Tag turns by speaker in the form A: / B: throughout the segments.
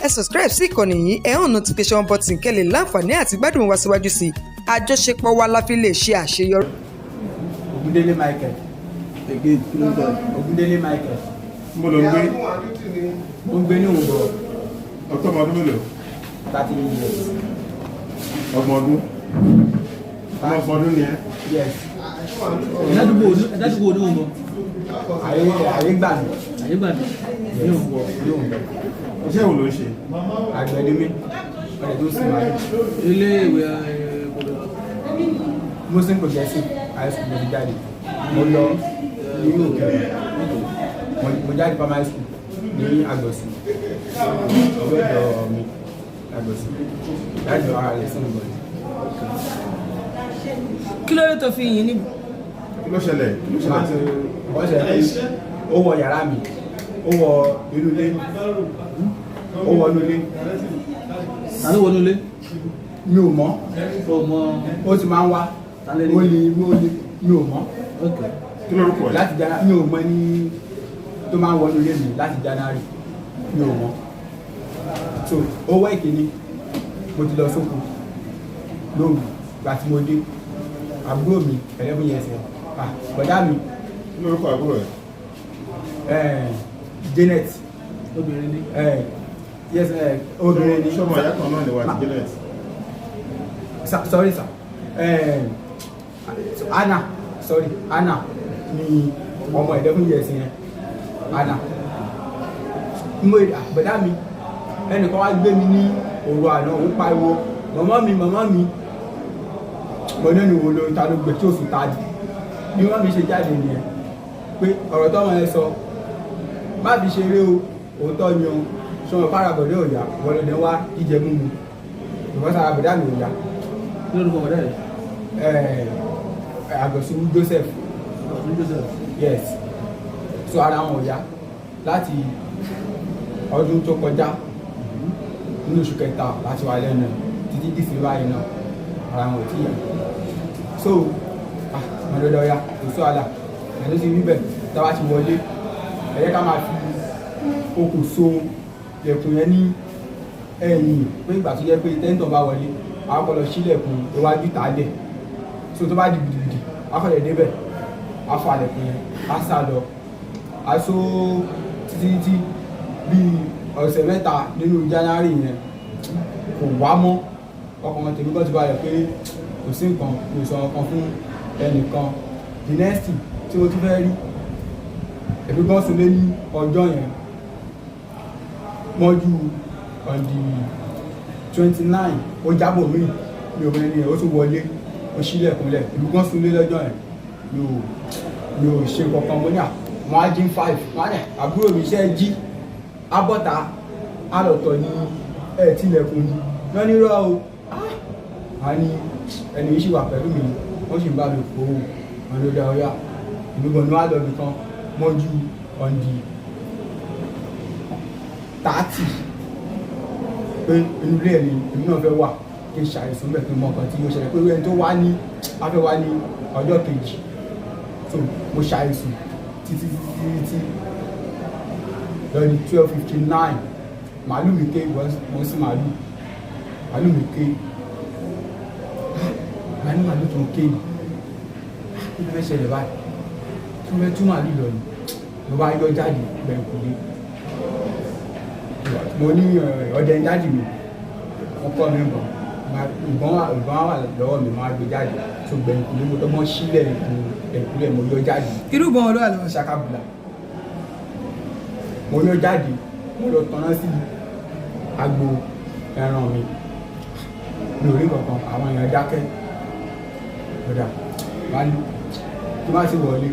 A: ẹ subscribe sí ìkànnì yìí, ẹ hàn notification button kẹ́lẹ̀ láǹfààní àti gbádùn wa síwájú sí i. Àjọṣepọ̀ wa la fi lè ṣe àṣeyọrí.
B: Ogundele Michael. Ogundele Michael.
C: Mo lọ gbé.
B: Mo ń gbé ní Òǹgbò.
C: Ọkọ ọmọ ọdún mélòó?
B: 30 years.
C: Ọmọ ọdún. Ọmọ ọdún ni ẹ?
B: Yes.
D: Ẹ̀dádúgbò ní Òǹgbò.
B: Ayé gbà mí.
D: Ayé gbà mí.
B: Ní Òǹgbò. Ní Òǹgbò.
C: Iṣẹ́ wo ló ń ṣe?
B: Àgbẹ̀ ni mí. Ọ̀rẹ́ tó sì máa ń.
D: Ilé ìwé
B: Muslim Progressive High School ló ti jáde. Mo lọ ní Òkèrè. Mo jáde primary school ní Àgbọ̀sí. Ọwọ́ ẹ̀dọ̀ mi Àgbọ̀sí. Láti ara rẹ̀ sínú bọ̀dì.
D: kí ló dé tó fi yìn níbo?
C: Kí ló ṣẹlẹ̀?
B: Wọ́n ṣe pé ó wọ yàrá mi, ó wọ inú ilé, ó wọ inú ilé.
D: Ta ló wọnú ilé?
B: Mi ò mọ̀,
D: Ó mọ
B: ó ti máa ń wá.
D: tálẹ́
B: Ó
D: ní.
B: lè mi ò mọ̀.
D: Ok.
C: Kí lórúkọ ẹ̀?
B: Láti January mi ò mọ̀ ní tó máa ń wọnú ilé mi láti January mi ò mọ̀. So owó ìkíní mo ti lọ sóko lóòrùn gbà tí mo dé àbúrò mi 11 years bọ̀dá mi
C: Kí lórúkọ àbúrò ẹ̀?
B: Janet
D: Obìnrin ní.
B: yes obìnrin ni
C: Ṣọ́mọ ìyá kan náà ni wà ní Janet.
B: sorry sir Anna ni ọmọ 11 years yẹn Anna mo bọ̀dá mi ẹnìkan wá gbé mi ní òru àná ó pariwo màmá mi mo ní ìwò lórí ta ló gbé tí ó fi ta jù bí wọ́n mi ṣe jáde nìyẹn pé ọ̀rọ̀ tọ́mọ ẹ sọ má fi ṣeré o òótọ́ ni o ṣọmọ fárabọ̀dẹ́ òyà wọlé wá jíjẹ múmu ìfọ́sára bọ̀dá mi òyà
D: Kí ló dúkọ̀ ọ̀dá rẹ̀?
B: Àgbọ̀sí Joseph
D: Ọ̀sùn Joseph.
B: yes so ara wọn òyà láti ọdún tó kọjá nínú oṣù kẹta láti wà lẹ́nu títí dìsí báyìí náà ara wọn ò tí yà so mọ̀lọ́dọ̀ ya kò sọ àlà ẹ̀lú ti rí bẹ̀ tábà ti wọlé ẹ̀yẹ́ ká máa fi okùn so lẹ̀kùn yẹn ní ẹ̀yìn pé ìgbà tó jẹ́ pé tẹ́ńtọ̀ bá wọlé àkọlọ sílẹ̀kùn iwájú tàálẹ̀ so tó bá di gidigidi akọlẹ̀ débẹ̀ afọ àlẹ̀kùn yẹn á sá lọ aṣọ títí bíi ọ̀sẹ̀ mẹ́ta nínú January yẹn kò wá mọ́ ọkùnrin tèmi kan ti balẹ̀ pé kò sí nǹkan kò sọ ọkàn fún ẹnìkan the next thing tí mo tún fẹ́ rí ẹ̀bí gan sùn lé ní ọjọ́ yẹn mọ́jú on the 29 ó jábọ̀ mí mi ò mẹ́rin yẹn ó tún wọlé ó sílẹ̀kùnlẹ̀ ẹ̀bí gan sùn lé lọ́jọ́ yẹn mi ò ṣe kankan mo ní àwọn ajín 5 wọ́n á àbúrò mi iṣẹ́ jí abọ́ta alọ̀tọ̀ ní tilẹ̀kùn yìí wọ́n ní rọ́ o a ní ẹni yìí sì wà pẹ̀lú mi wọ́n sì ń bá mi kó wọn ló dá ọyá ìlúgbọ̀n ní wàá lọ́bì kan mọ́jú on the 30 pé inú ilé ẹ̀mí èmi náà fẹ́ wà kí n ṣàìsùn bẹ̀ pé mọ ọkàn tí yóò ṣẹlẹ̀ pé ẹni tó wá ní afẹ́ wá ní ọjọ́ kejì so mo ṣàìsùn títí lọ́dí 12:59 màálù mi ké wọ́n sí màálù mi ké màálù tó ń ké ní kí ló fẹ́ ṣẹlẹ̀ báyìí kí ló fẹ́ tún màálù lọ ní ló bá yọ jáde gbẹ̀ǹkùlé mo ní ọdẹ ń jáde mi wọ́n kọ́ mi ìbọn wà lọ́wọ́ mi máa gbé jáde tó gbẹ̀ǹkùlé mo tọ́ mọ́ sílẹ̀ ẹ̀kúlé mo yọ jáde.
A: Irú ìbọn wo ló wà lọ́wọ́?
B: Ṣakabula mo yọ jáde mo lọ tọ́ná sí agbo ẹran mi ò rí kankan àwọn èèyàn dákẹ́ ọ̀dà wá ní tó bá ti wọlé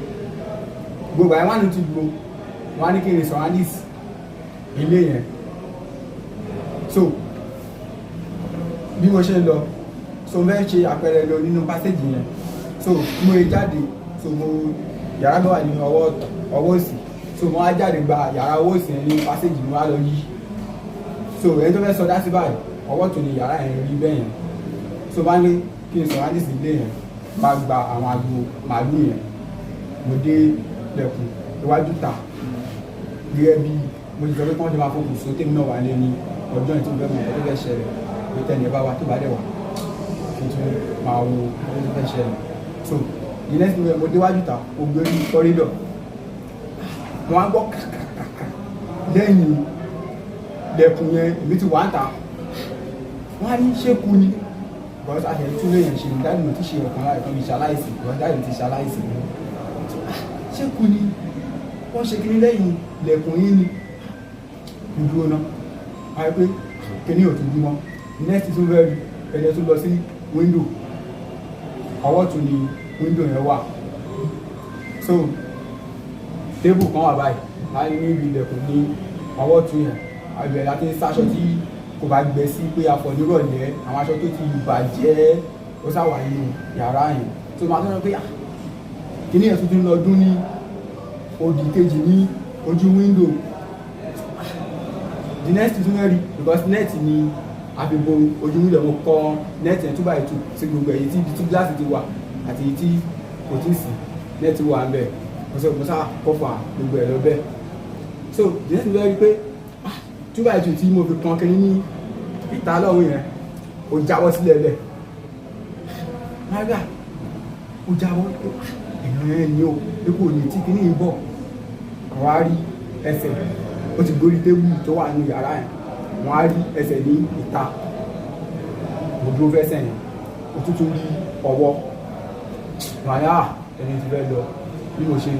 B: gbogbo àyẹ̀wò àná ti gbó wọ́n á ní kí n sọ alice ilé yẹn so bí mo ṣe ń lọ so mo fẹ́ ṣe àpẹẹrẹ lọ nínú pásẹ́jì yẹn so mo yẹ jáde so mo yàrá mi wà ní ọwọ́ òsì so mo wá jáde gba yàrá ọwọ́ òsì yẹn ní pásẹ́jì mo wá lọ yí so ẹni tó fẹ́ sọdá sí báyìí ọwọ́ tó ní yàrá yẹn rí bẹ́ẹ̀ yẹn so bá ní kí n sọ alice ilé yẹn bá gba àwọn agbo màálù yẹn mo dé lẹ̀kùn iwájú ta gẹ́gẹ́ bí mo ti sọ pé kí wọ́n ti máa fokùn so tèmi náà wà lé ní ọjọ́ yẹn tí mo fẹ́ mọ ọdún fẹ́ ṣẹlẹ̀ pé tẹ́ni ẹ bá wa tó bá dẹ̀ wà kí n tún máa wo ọdún fẹ́ ṣẹlẹ̀ so the next day mo déwájú ta mo gbé ní kọ́rídọ̀ mo á gbọ́ kàkàkàkà lẹ́yìn lẹ́kùn yẹn èmi ti wà ń ta wọ́n á ní ṣékù ni bọ́sà àṣẹ tún lè yàn ṣe ní dáàbò tí ṣe ọ̀kan láì kan fi ṣaláìsì bọ́sà dáàbò ti ṣaláìsì ṣékù ni wọ́n ṣe kiri lẹ́yìn lẹ́kùn yín ni ìdúró náà wáyé pé kíní ò tún bímọ next tún fẹ́ rí ẹ̀jẹ̀ tún lọ sí wíńdò ọwọ́ tún ni wíńdò yẹn wà so tébù kan wà báyìí láì ní ibi ilẹ̀kùn ní ọwọ́ tún yẹn àgbẹ̀ láti sáṣọ tí kò bá gbẹ sí pé afọ̀nírọ̀lẹ́ àwọn aṣọ tó ti bàjẹ́ ó sáwà nínú yàrá yẹn tó máa tọ́jú pé kíní ẹ̀ tuntun lọ́dún ní òdì kejì ní ojú wíńdò the next tún rí because net ni àbíbo ojú wíńdò mo kọ́ net yẹn 2x2 sí gbogbo èyí tí gíláàsì ti wà àti èyí tí kò tí ì sí net wà ń bẹ̀ mo sá kọfà gbogbo ẹ̀ lọ bẹ́ẹ̀ so the next tún rí pé 2x2 tí mo fi kan kiri ní ìta lọ́wọ́ yẹn ó jábọ́ sílẹ̀ bẹ́ẹ̀ mága ó jábọ́ èèyàn yẹn ni ó dípò ní tí kìíní yìí bọ̀ àwọn á rí ẹsẹ̀ ó ti gbórí tébù tó wà nínú yàrá yẹn wọ́n á rí ẹsẹ̀ ní ìta mo dúró fẹsẹ̀ yẹn ó tún tún rí ọwọ́ wọn á ẹni tí fẹ́ lọ bí mo ṣe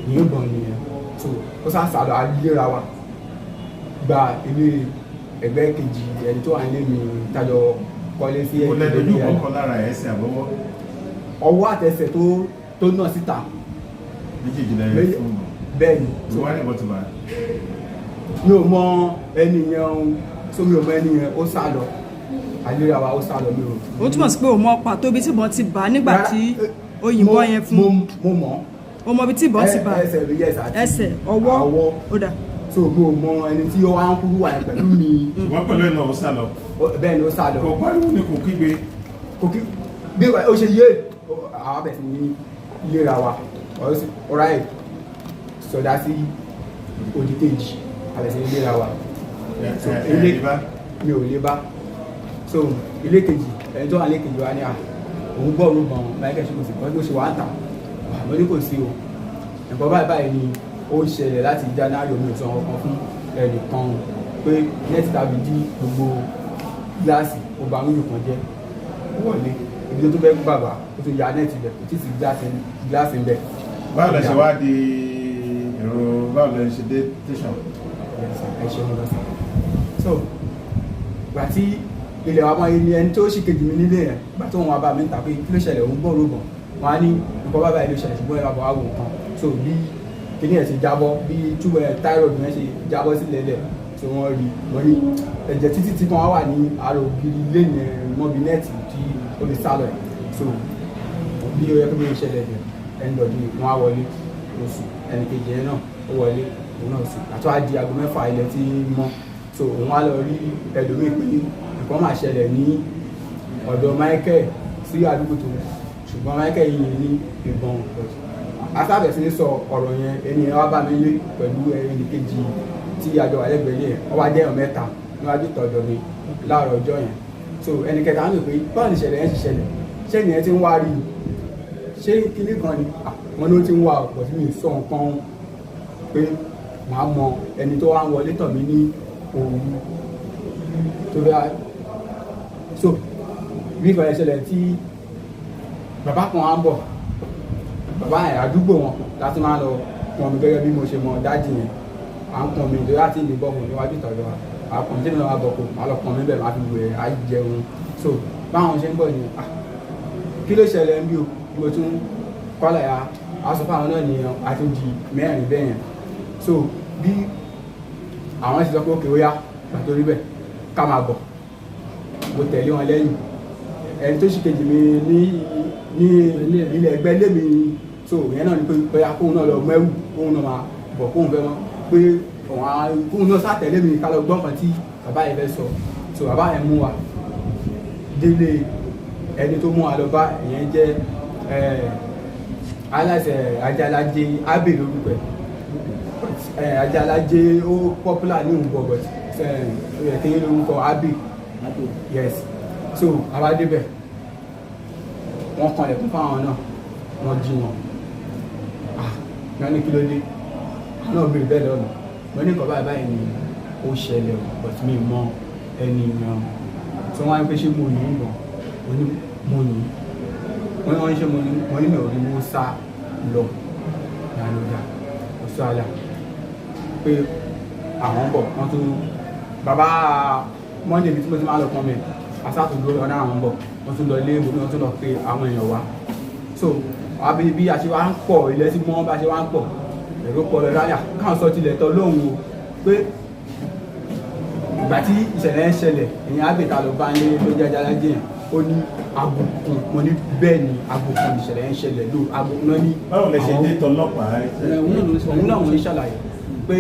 B: yìnbọn nìyẹn so ó sá sàlọ àlera wa gba ilé ẹgbẹ́ kejì ẹni tó wà nílé mi tájọ kọ́lé sí
C: ẹgbẹ́ ìlú lẹ́dọ̀ọ́jú kọ̀ọ̀kan lára ẹsẹ̀ àbọ̀wọ́
B: ọwọ́ àtẹsẹ̀ tó nà síta
C: méjèèjì lẹ́yìn fún un
B: bẹ́ẹ̀ ni
C: tó wá ní bọ́tùmá
B: mi ò mọ ẹni yẹn so mi ò mọ ẹni yẹn ó sá lọ àlera wa ó sá lọ mi ò.
E: ó túmọ̀ sí pé o mọ pàtó ibi tí ìbọn ti bà á nígbà tí o yìnbọn yẹn fún.
B: mo mọ̀.
E: o mọ ibi tí ìbọn ti bà á ẹsẹ̀ ọwọ́ ó dà.
B: so mi ò mọ ẹni tí ó wá ń kúrú wà pẹ̀lú mi.
C: ṣùgbọ́n pẹ̀lú ẹ̀ náà ó sá lọ.
B: bẹ́ẹ̀ ni ó sá lọ.
C: kò pariwo ni kò kígbe.
B: kò kí bí ó ṣe yé àwọn abẹ̀ sí ní ìlera wa ọ̀rá ẹ̀ sọdá sí òdì kejì àbẹ̀ sí ìlera wa. ilé mi ò lè bá so ilé kejì ẹni tó wà ilé kejì wa ní à òun gbọ́ òun gbọ̀n michael ṣe kò sí kọ́ tó ṣe wà ń tà àmọ́ ní kò sí o ẹ̀kọ́ báyìí ni ó ń ṣẹlẹ̀ láti january omi ìtàn ọkàn fún ẹnìkan pé nẹ́ẹ̀tì tàbí dí gbogbo gíláàsì ó bá wíwì kan jẹ́ wọlé ibi tó fẹ́ kú bàbá ó tún ya nẹ́ẹ̀tì bẹ̀ kò tí ì sí gíláàsì ń bẹ̀.
C: báwo lẹ ṣe wá di èrò báwo lẹ ṣe dé tẹsán.
B: ẹ ṣe wọn lọ sí so gbà tí ilẹ̀ wa máa ní ẹni tó ṣì kejì mi nílé yẹn gbà tó wọn wá bá mi ń ta pé kí ló ṣẹlẹ̀ òun gbọ́rọ̀ gbọ̀n wọn á ní nǹkan bàbá yìí ló ṣẹlẹ̀ ṣùgbọ́n ẹ bá bọ̀ wá wò nǹkan so bí kíní ẹ̀ ṣe jábọ́ bí túbọ̀ ẹ̀ táírọ̀dù yẹn ṣe jábọ́ sílẹ̀ lẹ̀ tí wọ́n rí wọ́n ní ẹ̀jẹ̀ títí tí kan wà ní ara ògiri ilé yẹn mọ́bí nẹ́ẹ̀tì tí ó lè sálọ ẹ̀ so bí ó yẹ kó bí ó ṣẹlẹ̀ bẹ̀ ẹni lọ́dún wọn á wọlé oṣù ẹnì kejì yẹn náà ó wọlé òun náà sì àtọ́ á di aago 6 ilẹ̀ tí mọ́ so òun á lọ rí ẹlòmíì pé nǹkan máa ṣẹlẹ̀ ní ọ̀dọ̀ Michael sí àdúgbò tó ṣùgbọ́n Michael yìí ní ìbọn asábẹ̀ sí ní sọ ọ̀rọ̀ yẹn ẹni ẹ wá bá mi lé pẹ̀lú ẹni kejì tí àjọ wà lẹ́gbẹ̀ẹ́ yẹn wọ́n wá jẹ́ mẹ́ta níwájú tọ̀dọ̀ mi láàárọ̀ ọjọ́ yẹn so ẹni kẹta ń lò pé báwo ni ìṣẹ̀lẹ̀ yẹn ṣe ṣẹlẹ̀ ṣé ẹni yẹn ti ń wá rí i ṣé kinní kan ni wọn ló ti ń wá ọ̀pọ̀ sí mi sọ nǹkan pé màá mọ ẹni tó wá ń wọlé tọ̀ mí ní òru tó bá so bí ìfọ̀rẹ́ ìṣẹ̀lẹ̀ tí bàbá kan á ń bọ̀ bàbá ẹ̀ àdúgbò wọn láti máa lọ pọn mi gẹ́gẹ́ bí mo ṣe mọ dájì yẹn à ń pọn mi ìdórí àti ìlú bọ́ọ̀mù níwájú ìtọ́jọ́ wa àpọn tí mi náà wà bọ̀ kó máa lọ pọn mi bẹ́ẹ̀ máa fi wẹ̀ á jẹun so báwọn ṣe ń bọ̀ yẹn kí ló ṣẹlẹ̀ ń bí o mo tún kọ́lẹ̀ ya aṣọ fáwọn náà nìyẹn àti di mẹ́rin bẹ́ẹ̀ yẹn so bí àwọn ṣe sọ pé òkè ó yá pàtó rí bẹ́ẹ̀ ká máa bọ̀ mo tẹ̀lé wọn lẹ́yìn ẹni tó ṣì kejì mi ní ilẹ̀ ẹgbẹ́ lé mi so ìyẹn náà ni pé bóyá kóun náà lọ mẹ́wù kóun náà máa bọ̀ kóun fẹ́ mọ́ pé kóun náà sátẹ̀lé mi ká lọ gbọ́n kan tí bàbá yẹn fẹ́ sọ so bàbá yẹn mú wa délé ẹni tó mú wa lọ bá ìyẹn jẹ́ aláṣẹ Ajalaje Abe lórúkọ ẹ̀ Ajalaje ó popular ní òun bọ̀bọ̀ kéye lórúkọ Abi yes so àwa débẹ̀ wọ́n kanlẹ̀kùn fáwọn náà wọ́n jí wọn wọ́n ní kí ló dé náà bèrè bẹ́ẹ̀ lọ́nà wọ́n ní nǹkan báyìí ni ó ṣẹlẹ̀ but mi mọ ẹni yan tí wọ́n á ń pè ṣé mo yìn gan wọ́n ní mo yìn wọ́n ní ṣe mo ní mi ò rí mo sá lọ ìyàlódà ọ̀ṣọ́ àyà pé àwọn bọ̀ wọ́n tún bàbá Monday bí tí mo ti máa lọ pọn mi asátúndó ọ̀dá àwọn bọ̀ wọ́n tún lọ ilé ìwé wọ́n tún lọ pé àwọn èèyàn wá so àbí bí a ṣe wá ń pọ̀ ilẹ̀ tí wọ́n bá ṣe wá ń pọ̀ èrò pọ̀ lọ láyà káwọn sọ tilẹ̀ tọ́ lóhùn o pé ìgbà tí ìṣẹ̀lẹ̀ ń ṣẹlẹ̀ èèyàn àgbèta ló bá ń lé ló jẹ́ ajálájẹ́ yẹn ó ní àbùkùn mo ní bẹ́ẹ̀ ni àbùkùn ìṣẹ̀lẹ̀ ń ṣẹlẹ̀ ló àbùkùn náà ní.
C: báwo lẹ ṣe dé tọlọ́pàá
B: òun náà wọ́n ń ṣàlàyé pé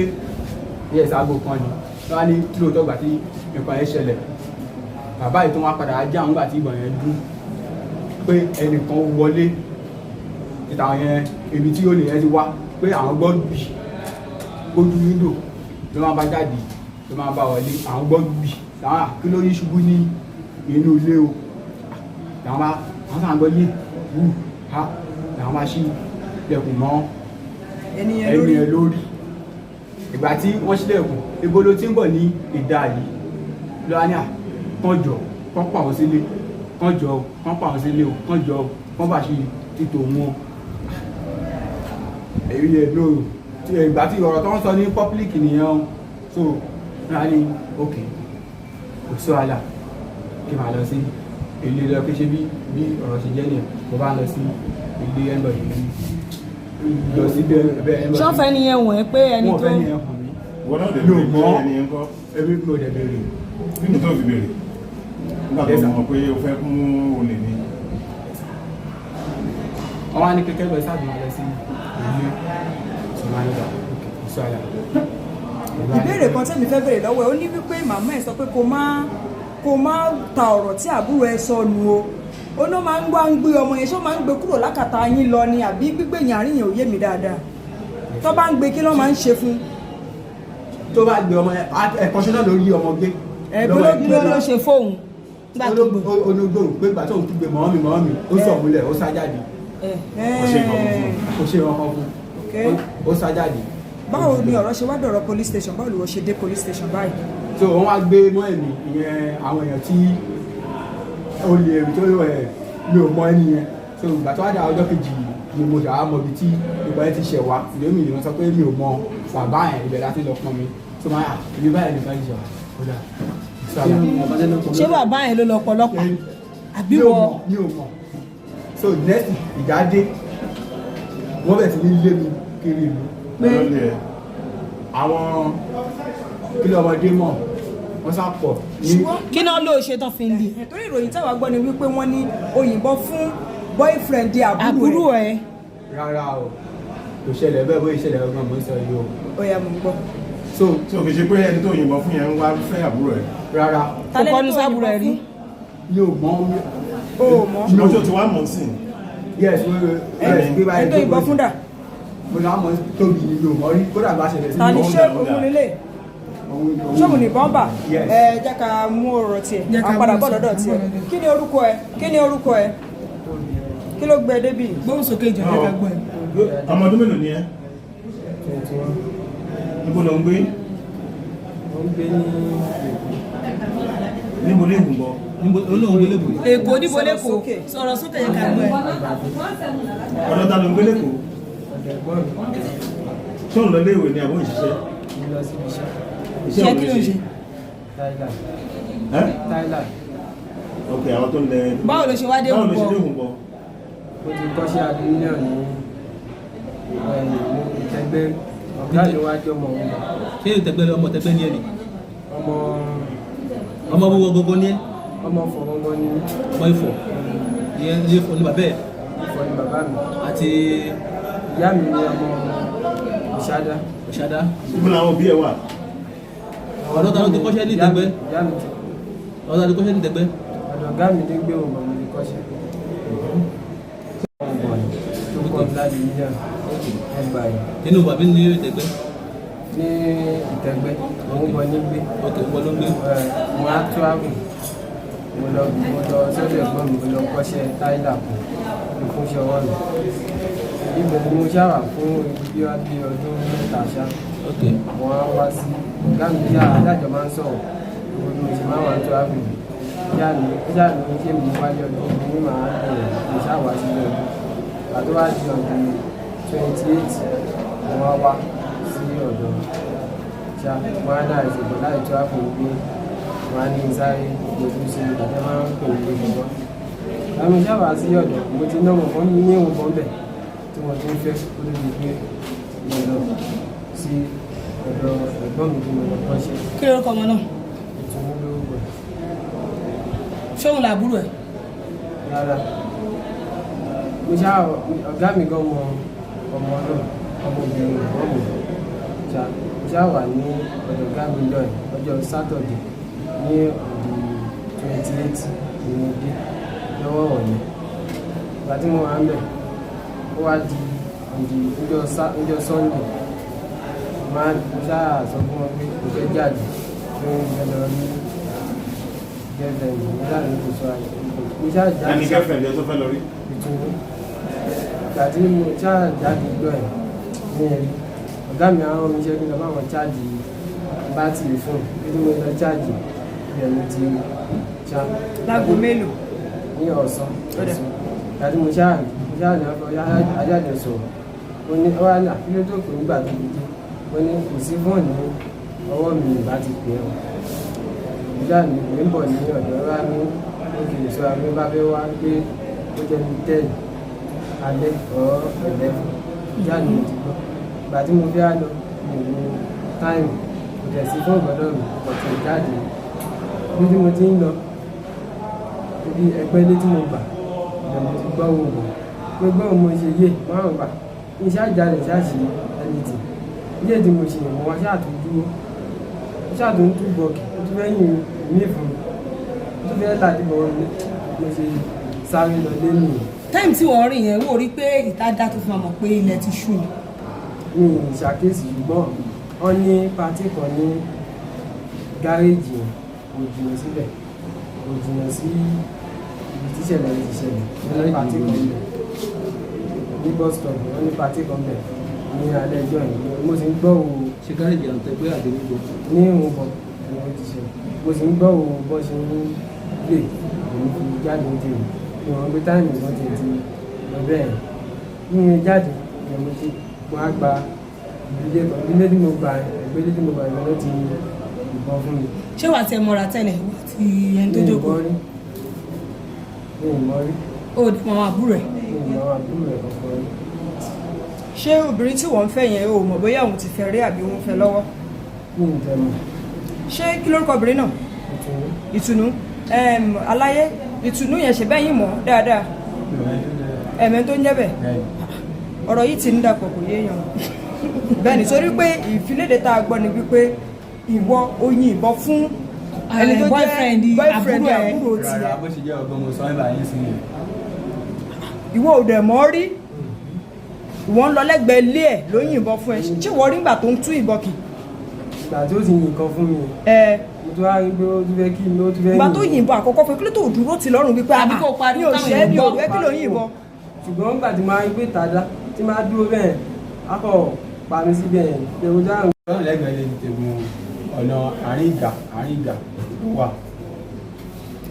B: yes àbùkùn ni wọ́n á ní lóòótọ́ gbà tí nǹkan yẹn ṣẹlẹ̀ bàbá yìí tó wá padà ajá àwọn gbà tí ìbọn yẹn dún pé ẹnìkan wọlé ìtàwọn yẹn ibi tí olè yẹn ti wá pé àwọn gbọ́ bì ojú wíńdò ló máa bá jáde ló máa bá wọlé àwọn gbọ́ bì láwọn kí ló yí ṣubú ní inú ilé o làwọn bá àwọn sàn gbọ́ yé wù ha làwọn bá ṣí ilẹ̀kùn mọ́ ẹni yẹn lórí ìgbà tí wọ́n ṣílẹ̀kùn ibo ló ti ń bọ̀ ní ìdá yìí lọ́wọ́ ní à kànjọ kàn pa àwọn sílé kànjọ kàn pa àwọn sílé o kànjọ kàn bá ṣe títò wọn èyí yẹ lóòrò ìgbà tí ọ̀rọ̀ tó ń sọ ní public nìyẹn o so náà ní ok kò sọ àlà kí n máa lọ sí ilé lọ pé ṣe bí ọ̀rọ̀ ṣe jẹ́ nìyẹn mo bá lọ sí ilé ẹ̀ńbọ̀ yìí lọ sí bẹ́ẹ̀ ẹ̀ńbọ̀ yìí.
E: ṣọ́fẹ́ ni ẹ wọ̀n ẹ́ pé ẹni tó
B: wọ́n fẹ́ ni ẹ hàn mí.
C: wọ́n náà lè bèrè pé ẹni yẹn kọ́
B: ẹbí mi ò dẹ̀ bèrè.
C: kí ni tó fi bèrè nígbà tó mọ̀ pé o fẹ́ mú olè ní.
B: wọ́n wá ní kékeré lọ sáàbì máa lọ sí ilé ìsọ̀máyọ̀dà ìsọ̀àyà.
E: ìbéèrè kan tẹ́mi fẹ́ bèrè lọ́wọ́ ẹ̀ ó ní wípé màmá ẹ̀ sọ pé kó má ta ọ̀rọ̀ tí àbúrò ẹ̀ sọ nù o ó náà máa ń gbé ọmọ yẹn ṣó máa ń gbé kúrò lákàtà yín lọ ni àbí gbígbé yẹn àárín yẹn ò yé mi dáadáa tó bá ń gbé kí ló máa ń ṣe fún.
B: tó bá gbé ọmọ ẹ̀kọ́ ṣe náà lórí ọmọ gbé.
E: ẹ̀gbọ́n ló ṣe fóun.
B: ológbòrò pé ìgbà tó ń kígbe mọ́mì ó sọ̀ múlẹ̀ ó sá jáde. ó ṣe ọkọ̀ fún ó sá jáde.
E: báwo ni ọ̀rọ̀ ṣe wá dọ̀rọ̀ police station báwo ni wọ́n ṣe dé police station báyìí.
B: so wọ́n wá gbé mọ́ ẹ̀mí ìyẹn àwọn èèyàn tí ó lè rí tó mi ò mọ ẹni yẹn so ìgbà tó wá dá ọjọ́ kejì ni mo ṣàwá mọ ibi tí ìgbà yẹn ti ṣẹ̀ wá ìdómi ni wọ́n sọ pé mi ò mọ bàbá yẹn ibẹ̀ láti lọ pọn mi so máa ibi báyìí nìkan ìṣọ̀ kódà.
E: ṣé bàbá yẹn ló lọ pọlọ́pàá àbí wọ.
B: mi ò mọ̀ so next ìjà dé wọ́n bẹ̀ sí ní lé mi kiri ìlú pé àwọn kílò ọmọdé mọ̀ wọ́n sá pọ̀ ní.
E: kí náà ló ṣe tán fi ń lè. torí ìròyìn táwa gbọ́ ni wípé wọ́n ní òyìnbó fún boyfriend àbúrò ẹ̀.
B: rárá o kò ṣẹlẹ̀ bẹ́ẹ̀ bóyá ìṣẹ̀lẹ̀ ọgbọ́n mo ń sọ yìí o.
E: ó yá mo ń gbọ́.
C: so kì í ṣe pé ẹni tó yìnbọn fún yẹn ń wá fẹ́ àbúrò ẹ̀.
B: rárá.
E: kò kọ́nu sábúrò ẹ̀ rí.
B: yóò mọ
E: ó mọ.
C: ṣùgbọ́n tó ti wá mọ̀ sí.
B: yes
E: ẹni tó yìnbọn fún dà.
B: mo náà mọ tóbi ni mi ò mọ rí kódà bá ṣẹlẹ̀ sí mi.
E: tani ṣé òun lélẹ̀ ṣọ́ọ̀bù ní bọ́mbà ẹ jẹ́ ká mú ọ̀rọ̀ tiẹ̀ àpadà bọ́ lọ́dọ̀ tiẹ̀ kí ni orúkọ ẹ kí ló gbé ẹ débì. gbóhùn sókè jọ jẹ́ ká gbọ́ ẹ.
C: ọmọ ọdún mélòó ni ẹ. níbo ló ń gbé.
D: ó ń gbé ní
C: níbo lè gùn bọ.
D: olóhùn gbé lẹ́kọ̀ọ́.
E: èkó níbo lẹ́kọ̀ọ́ sọ̀rọ̀ sókè jẹ́ ká gbọ́ ẹ.
C: ọ̀dọ̀ ta ló ń gbé lẹ́kọ̀ọ́. tó ń lọ léèwé ni àbọ̀ ìṣiṣẹ́.
D: lọ síbi iṣẹ́.
E: ṣé kí ló ń ṣe.
D: Thailand.
C: ok àwọn tó ń lẹ.
E: báwo ló ṣe wá dé
C: báwo ló ṣe
E: Ògùnbọ̀.
C: dé Ògùnbọ̀.
D: ó ti kọ́ṣẹ́ adúlíọ̀ ní ìtẹ́gbẹ́ ọ̀gá ló wá jọ ọmọ òun lọ.
F: ṣé ìtẹ̀gbẹ́ ọmọ tẹ̀gbẹ́ ní ẹ ni
D: ọmọ
F: ọmọ gbogbo ní ẹ
D: ọmọ fọwọ́mọ ní
F: ọmọ Ifọ̀ ìyẹn ní Ifọ̀ ní bàbá ẹ̀
D: Ifọ̀ ní bàbá mi.
F: àti
D: ìyá mi ní ọmọ Ìṣádá.
F: Òṣàdá.
C: níbo làwọn òbí ẹ wà.
F: ọ̀dọ́ ta ló ti kọ́ṣẹ́ ní ìtẹ̀gbẹ́
D: ìyá mi ti
F: ọ̀dọ́ ta ló ti kọ́ṣẹ́ ní ìtẹ̀gbẹ́.
D: ọ̀dọ̀ ọ̀gá mi ní gbé òun bọ̀ mi ní kọ́ṣẹ́. tó kọ́ láti yíyá ẹgbà yìí.
F: nínú bàbá ní ìtẹ̀gbẹ́.
D: ní Ìtẹ̀gbẹ́ òun bọ̀ nígbé
F: ok wọ́n ló ń gbé.
D: mo á travel mo lọ sọ́dọ̀ ẹ̀gbọ́n mi mo lọ kọ́ṣẹ́ táìlà kan fúnṣẹ́ ọwọ́ mi ibẹ̀ ni mo ṣáwà fún bí wá bí ọdún mẹ́ta ṣá
F: ok
D: wọ́n á wá sí ọ̀gá mi yá adájọ́ máa ń sọ̀rọ̀ gbogbo mi sì máa wà ní travel yá mi ṣé mi wáyé ọdún mi ní màá bẹ̀rẹ̀ mo ṣáwà sílẹ̀ ọdún àti wá di ọdún 28 wọ́n á wá sí ọ̀dọ̀ ṣá wọ́n á náà ìṣègùn láì travel gbé wọ́n á ní sáré ìgbòjú sí ìgbàjẹ́ máa ń pè ní gbogbo àmì ìjábà sí ọ̀dọ̀ mo ti náà mọ̀ fún ní ìwọ̀n bọ́n bẹ̀ tí wọ́n ti ń fẹ́ olóògbé pé mo lọ sí ọ̀dọ̀ ẹ̀gbọ́n mi tí mo lọ kọ́ ṣe.
G: kí lórúkọ ọmọ náà.
D: ìtùnú lórúkọ ẹ̀.
G: ṣóun làbúrò ẹ̀.
D: rárá mo ṣá ọ̀gá mi gan mọ ọmọ náà ọmọbìnrin ẹ̀gbọ́n mi ṣá wà ní ọ̀dọ̀ ọ̀gá mi lọ ẹ̀ ọjọ́ sátọ̀dẹ̀ ní ọdún 28 ní mo dé lọ́wọ́ wọ̀nyí ìgbà tí mo wà ń bẹ̀ ó wá di ọjọ́ sunday mo ṣáà sọ fún wọn pé kò fẹ́ jáde pé ń gbẹ lọ ní gẹ́gẹ́ mo ṣáà ní kò sọ àyè mo ṣáà jáde.
C: ẹni gẹ́fẹ̀ ǹjẹ́ tó fẹ́ lọ rí.
D: ìtumọ̀ ìgbà tí mo ṣáà jáde lọ ẹ̀ ní ẹ̀rí ọ̀gá mi àwọn ọmọ iṣẹ́ kí n lọ bá wọn cháàjì bátìrì fún kí ni mo lọ cháàjì ìyẹn ti ṣá.
E: láago mélòó.
D: ní ọ̀sán ìgbàtí mo ṣáà ní ọkọ̀ ajáde sọ̀rọ̀ ó ní ọwọ́ àná kí ló tó pè nígbà tó dé ó ní kò sí fóònù ní ọwọ́ mi ìbá ti pè ọ́ ìjà mi ìwé ń bọ̀ ní ọ̀dọ̀ wa ní òkè ìṣó àmì bá fẹ́ wá pé ó jẹ́ ní 10 alẹ́ ọ̀ 11 ìjà mi ti gbọ́ ìgbà tí mo fẹ́ á lọ mi ò ní táìmù kò tẹ̀ sí fóònù ọ̀dọ̀ mi kò tẹ̀ jáde bí tí mo ti ń lọ ibi ẹgbẹ́ ilé tí mo gbà ìdàmú ti gbọ́ ohun bọ̀ pé gbọ́ ohun mo ṣe yé márùn gbà iṣẹ́ àjálẹ̀ ṣáàṣì ẹni tì ilé tí mo ṣe ìwọ̀n wọn ṣáàtúndúró ṣáàtúndú bọ̀kì ó tún fẹ́ yìn mí fún mi ó tún fẹ́ láti bọ̀ mo ṣe sáré lọ lé nìyẹn.
G: táìmù tí wọ́n rìn yẹn wò rí pé ìta dá tó fi mọ̀ pé ilẹ̀ ti ṣú ni.
D: mi ì ṣàkíyèsí ṣùgbọ́n wọ́n ní patí kan ní gáréèjì yẹn kò jìnnà síbẹ̀ kò jìnnà sí ibi tí ìṣẹ̀lẹ̀ ti ṣẹlẹ̀ ní pàtí kan bẹ̀ ní bus stop wọ́n ní pàtí kan bẹ̀ ní alẹ́ ẹjọ́ yìí mo sì ń gbọ́ òun
F: ṣe gáréjì àwọn tẹgbẹ́ àti níbo.
D: ní ìwọ̀n bọ̀ ni wọ́n ti ṣẹlẹ̀ mo sì ń gbọ́ òun bọ́ ṣe ń gbé òun fi jáde ní tèmi ní wọ́n gbé táìmù ìwọ́n ti lọ bẹ́ẹ̀ ní ìyẹn jáde ni mo ti wọ́n á gba ìdílé tí mo gbà ìgbélé tí mo gbà ìwọ́n ti ìbọn fún mi.
G: ṣé wàá tẹ mọ́ra tẹ́lẹ̀ wá ti ẹni tó jókòó.
D: mi ì mọ̀ rí.
G: ó dì mọ́ àwọn àbúrò ẹ̀.
D: mi ì mọ̀ àwọn àbúrò ẹ̀ kankan rí.
E: ṣé obìnrin tí wọ́n ń fẹ́ yẹn o mọ̀ bóyá òun ti fẹ́ rí àbí òun fẹ́ lọ́wọ́.
D: mi ì tẹ̀ mọ̀.
E: ṣé kí lórúkọ obìnrin náà.
D: ìtùnú.
E: ìtùnú aláyé ìtùnú yẹn ṣe bẹ́yìn mọ̀ dáadáa ẹ̀mẹ́ tó ń jẹ́ bẹ̀ ọ̀rọ̀ yìí ti ń dàpọ̀ kò yéèyàn bẹ́ẹ̀ nítorí pé ìfiléde tá a gbọ́ ni wípé ìwọ oyin ìbọn fún ẹni tó jẹ́ boyfriend àbúrò tiẹ̀.
B: rárá bó ṣe jẹ́ ọgbọ́n mo sọ ẹ́ bá yín sí yẹn.
E: ìwọ ò dẹ̀ mọ́ rí ìwọ ń lọ lẹ́gbẹ̀ẹ́ ilé ẹ̀ ló yìnbọn fún ẹ ṣé wọ́n rí ìgbà tó ń tú ìbọn kì.
D: ìgbà tí ó ti yìnkan fún mi. mo tún wá rí pé ó tún fẹ́ kí mi ó tún fẹ́ yìnbọn.
E: ìgbà tó yìnbọn àkọ́kọ́ fún kí ló tó dúró ti lọ́rùn wípé
G: àbí kò parí
E: mi ò ṣẹ́ mi ò rẹ́ kí ló yìnbọn.
D: ṣùgbọ́n nígbà tí máa ń gbé tàdá tí máa dúró bẹ́ẹ̀ á kọ̀ pa mi síbẹ̀ yẹn ewu dáhùn.
B: ọ̀nà lẹ́gbẹ̀ẹ́ lè tẹ̀gùn ọ̀nà àárín ìgà ló wà.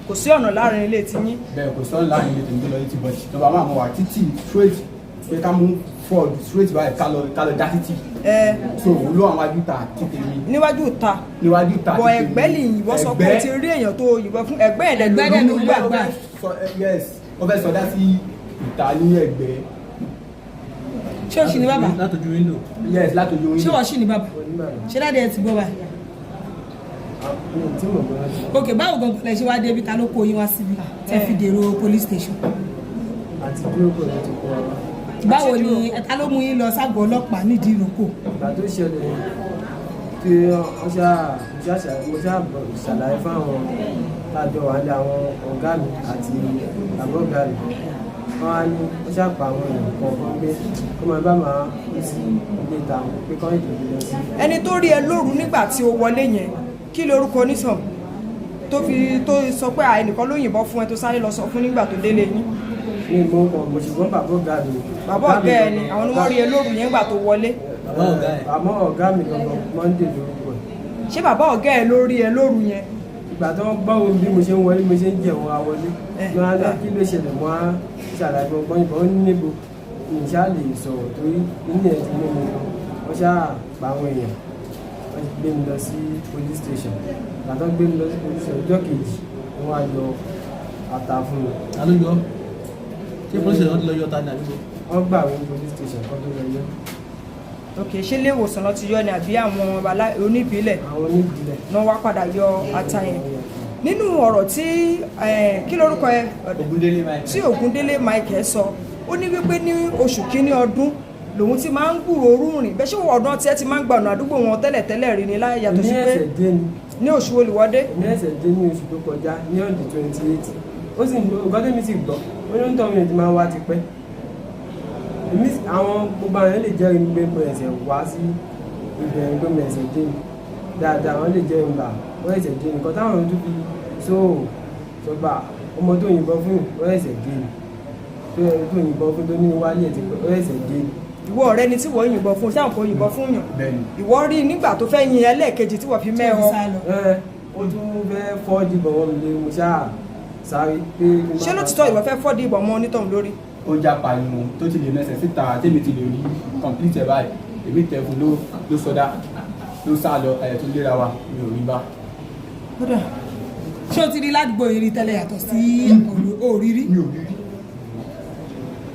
E: kò sí ọ̀nà láàrin ilé tí yín.
B: bẹ́ẹ̀ kò sọ́nà láàrin ilé tèmi tó lọ létí bọ́ọ̀tì tó bá máa mọ̀ wá títì straight pé ká mú ford straight báyìí ká lọ já títì. so òun ló àwọn wájú ta títì mi.
E: níwájú ta
B: níwájú ta títì mi.
E: bọ̀ ẹ̀gbẹ́ lè yìnbọn sọ pé o ti rí èèyàn tó yìnbọn fún ẹ̀gbẹ́ ẹ̀dẹ̀ ló gbàgbà.
B: yes wọ́n fẹ́ sọdá sí ìta ní ẹ̀gbẹ́.
G: ṣé o ṣì ní bàbá.
F: látọjú window.
B: yes látọjú window.
G: ṣé wọ́n ṣì ní bàbá. ṣé dáadé ẹ ti gbọ́ báyìí. ok báwo gangan lẹ ṣe wá débi ta ló kó yín wá síbi tẹ fi dèrò police station.
D: àti dúró kò ní ti kó wa.
G: báwo ni ta ló mú yín lọ ságbo ọlọ́pàá nídìí ìrókò.
D: ìgbà tó ṣẹlẹ̀ tí wọ́n ṣàlàyé fáwọn tájọ wà ní àwọn ọ̀gá mi àti àbọ̀gá mi wọ́n á ní ó ṣàpà àwọn èèyàn kọ̀ọ̀kan pé kó máa bá máa kó sí ilé ìtàwọn pé kọ́ ìtòjú lọ sí.
E: ẹni tó rí ẹ lóru nígbà tí o wọlé yẹn kí lorúkọ onísàn tó sọ pé ẹnìkan ló yìnbọn fún ẹ tó sáré lọ sọ fún nígbà tó délé yín.
D: ní ìmọ̀ kan mo ṣùgbọ́n bàbá ọ̀gá mi.
E: bàbá ọ̀gá ẹ ni àwọn ni wọ́n rí ẹ lóru yẹn nígbà tó wọlé.
D: àmọ́ ọ̀gá mi gangan Monday lórúkọ ẹ̀.
E: ṣé bàbá ọ̀gá ẹ ló rí ẹ lóru yẹn.
D: ìgbà tó ń gbọ́ ohun bí mo ṣe ń wọlé mo ṣe ń jẹun àwọlé lọ́wọ́ á kí ló ṣẹlẹ̀ mọ́ á ṣàlàyé ọgbọ́n ìbọn ó ní níbo ìṣá lè sọ̀rọ̀ torí nínú ẹ̀ tí mo mú wọ́n ṣáà pa àwọn èèyàn wọ́n ti gbé mi lọ sí police station ìgbà tó gbé mi lọ sí police station ọjọ́ kejì wọ́n wá yọ ata fún mi.
F: alóyọ ṣé police station ti lọ yọ ta ní àdúgbò.
D: wọ́n gbà wọ́n police station kọ́ tó lọ yọ.
E: ok ṣé ilé ìwòsàn lọ ti yọ ni àbí àwọn oníbílẹ̀
D: àwọn oníbílẹ̀
E: náà wá padà yọ ata yẹn nínú ọ̀rọ̀ tí kí lórúkọ ẹ tí Ògúndélé Michael sọ ó ní wípé ní oṣù kínní ọdún lòun ti máa ń gbúrò orú rìn bẹ́ẹ̀ ṣé ọdún tí ẹ ti máa ń gba ọ̀nà àdúgbò wọn tẹ́lẹ̀ rí ni láyé yàtọ̀ sí pé ní oṣù olùwọ́dé.
D: ní ẹsẹ̀ dé ní oṣù tó kọjá ní ọ̀dún 28 ó sì ń gbọ́ ọgọ́dé mi ti gbọ́ ó ní ń tọ́ mi ti máa ń wá tipẹ́ àwọn gbogbo àwọn lè jẹ́ ìgbé mo ẹ̀sẹ̀ wá sí ìbẹ̀rẹ̀ pé mo ẹ̀sẹ̀ dé mi dáadáa àwọn lè jẹ́ ìgbà wọ́n ẹ̀sẹ̀ dé mi nǹkan táwọn tó fi sọ́gbà ọmọ tó yìnbọn fún wọ́n ẹ̀sẹ̀ dé mi tó yìnbọn fún tó ní wálé ẹ̀ ti pẹ́ wọ́n ẹ̀sẹ̀ dé mi.
E: ìwọ ọ̀rẹ́ ni tí wọ́n yìnbọn fún sáà kò yìnbọn fún yàn ìwọ rí nígbà tó fẹ́ yin ẹlẹ́ẹ̀kejì tí wọ́n fi mẹ́rọ.
D: ó tún fẹ́ fọ́ dìbọn wọn lé mo ṣáà sáré pé.
E: ṣé ló ti tọ́ ìwọ fẹ́ fọ́ dìbọn mọ́ onítọ̀hún lórí.
B: ó já pariwo tó ti lè mẹsẹ̀ síta tèmi ti lè rí complete ẹ̀ báyìí èmi tẹ̀kùn ló sọdá ló sá lọ ẹ̀ tó léra wa mi ò rí bá.
G: ṣé o ti rí ládùúgbò yìí rí tẹ́lẹ̀ yàtọ̀ sí òrírí.
B: mi ò rí rí.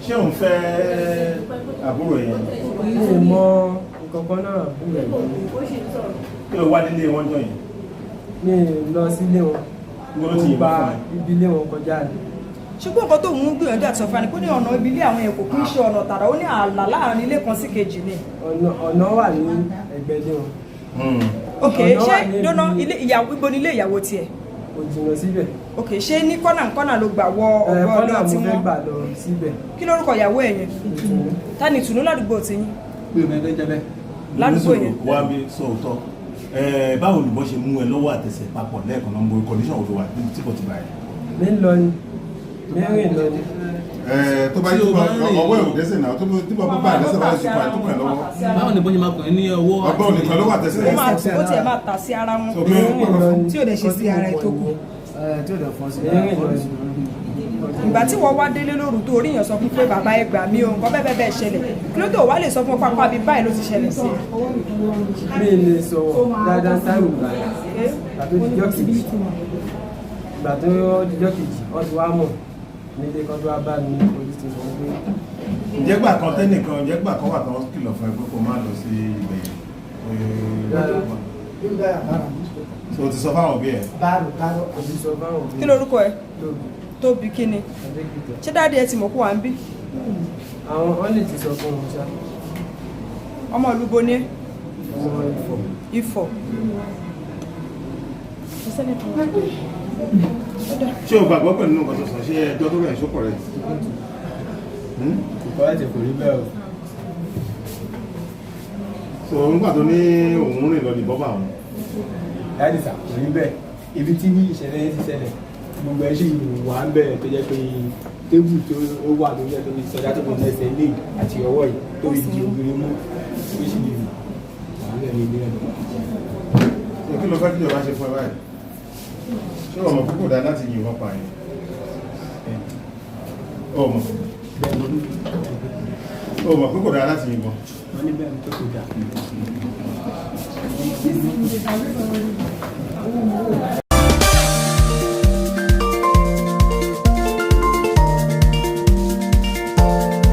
C: ṣé òun fẹ́ àbúrò yẹn.
D: mi ò mọ nǹkan kan náà àbúrò ẹ̀
C: kí ló wá nílé wọn jọ yẹn.
D: mi lọ sílé wọn.
C: gbọ́dọ̀ ti yìnbọn fún ẹ.
D: ibi ilé wọn kọjá ni.
E: ṣùgbọ́n nǹkan tó ń gbìyànjú àti sọ̀fà ni pé ní ọ̀nà ibi ilé àwọn èkó kì í ṣe ọ̀nà tààrà ó ní ààlà láàrin ilé kan sí kejì ni.
D: ọ̀nà wà ní ẹgbẹ́ ilé wọn.
E: ok ṣé dọ́nà ilé ìyàwó ibo ni ilé ìyàwó tiẹ̀.
D: kò jìnnà síbẹ̀.
E: ok ṣé ní kọ́nà ló gbà wọ ọ̀gọ́ ọ̀dọ́ tí
D: kọ́nà mo fẹ́
E: wọ́n.
D: gbà lọ síbẹ̀.
E: kí lórúkọ ìyàwó ẹ̀ yẹn. ta ni ìtùnú ládùúgbò tí yín.
F: pé omi ẹgbẹ́ jẹ́bẹ́.
E: ládùúgbò yẹn.
C: wá bí sóòótọ́ báwo ni bọ́ ṣe mú ẹ lọ́wọ́ àtẹsẹ̀ papọ̀ lẹ́ẹ̀kan náà mo condition wo ló wà tí kò ti bá ẹ.
D: mi ń lọ ni mẹ́rin lọ ni.
C: tó bá yí ọwọ́ ẹ̀ ò dẹ́sẹ̀ náà tó bá bá àdẹ́sẹ̀ bá lè ṣe pàtó pẹ̀ lọ́wọ́.
F: báwo ni bọ́jú máa pè é ní ọwọ́ àti
C: ọgbọ́n nìkan ló wà tẹ́sẹ̀
E: ó tiẹ̀ máa tà sí ara wọn.
G: tí ò dẹ̀ ṣe sí ara ẹ̀ tó kù.
F: tí ò dẹ̀ fọ́n sí
D: mẹ́rin lọ ni.
E: ìgbà tí wọ́n wá délé lóru tó oríyàn sọ fún pé bàbá ẹ gbà mí o nǹkan bẹ́ẹ̀ bẹ́ẹ̀ ṣẹlẹ̀ kí ló tó wá lè sọ fún pápá bíi báyìí ló ti ṣẹlẹ̀ sí ẹ.
D: mi lè sọ̀rọ̀ dáadáa táìmù gbà yẹn. ìgbà tó dijọ́ kejì wọ́n ti wá mọ̀ nílé kan tó wá bá mi ní police station pé.
C: ìjẹ́gbà kan tẹ́nìkan ìjẹ́gbà kan wà tán kìlọ̀ fún ẹ pé kó má lọ sí ibẹ̀ so ti sọ fáwọn òbí ẹ.
E: kí lorúkọ ẹ tóbi kí ni ṣé dáadé ẹ ti mọ̀ kó wà ń bí.
D: àwọn wọn lè ti sọ fún wọn ṣá.
E: ọmọ ìlú bo ni ẹ.
D: ọmọ
E: Ifọ̀.
C: ṣé o gbàgbọ́ pẹ̀lú nǹkan tó sọ ṣé ẹjọ́ tó rẹ̀ ṣókọ̀ rẹ̀.
B: kò kọ́ ẹ̀jẹ̀ kò rí bẹ́ẹ̀ o.
C: so nígbà tó ní òun rìn lọ ní bọ́bà àwọn.
B: láti sà kò rí bẹ́ẹ̀ ibi tí ìṣẹ̀lẹ̀ yẹn ti ṣẹlẹ̀ gbogbo ẹ̀ sì wà ń bẹ̀rẹ̀ tó jẹ́ pé tébù tó wà lórí ẹ̀ tó fi sọdá tó fi lẹ́sẹ̀ lé àti ọwọ́ yìí tó fi di obìnrin mú oríṣiríṣi wà ń bẹ̀rẹ̀ ilé ẹ̀.
C: ṣé kí ló fẹ́ kí ìjọba ṣe fún ẹ báyìí ṣé ọmọ púpọ̀ dá láti yìnbọn pa yẹn ọmọ púpọ̀ dá láti yìnbọn.
B: wọ́n ní bẹ́ẹ̀ tó kò dà.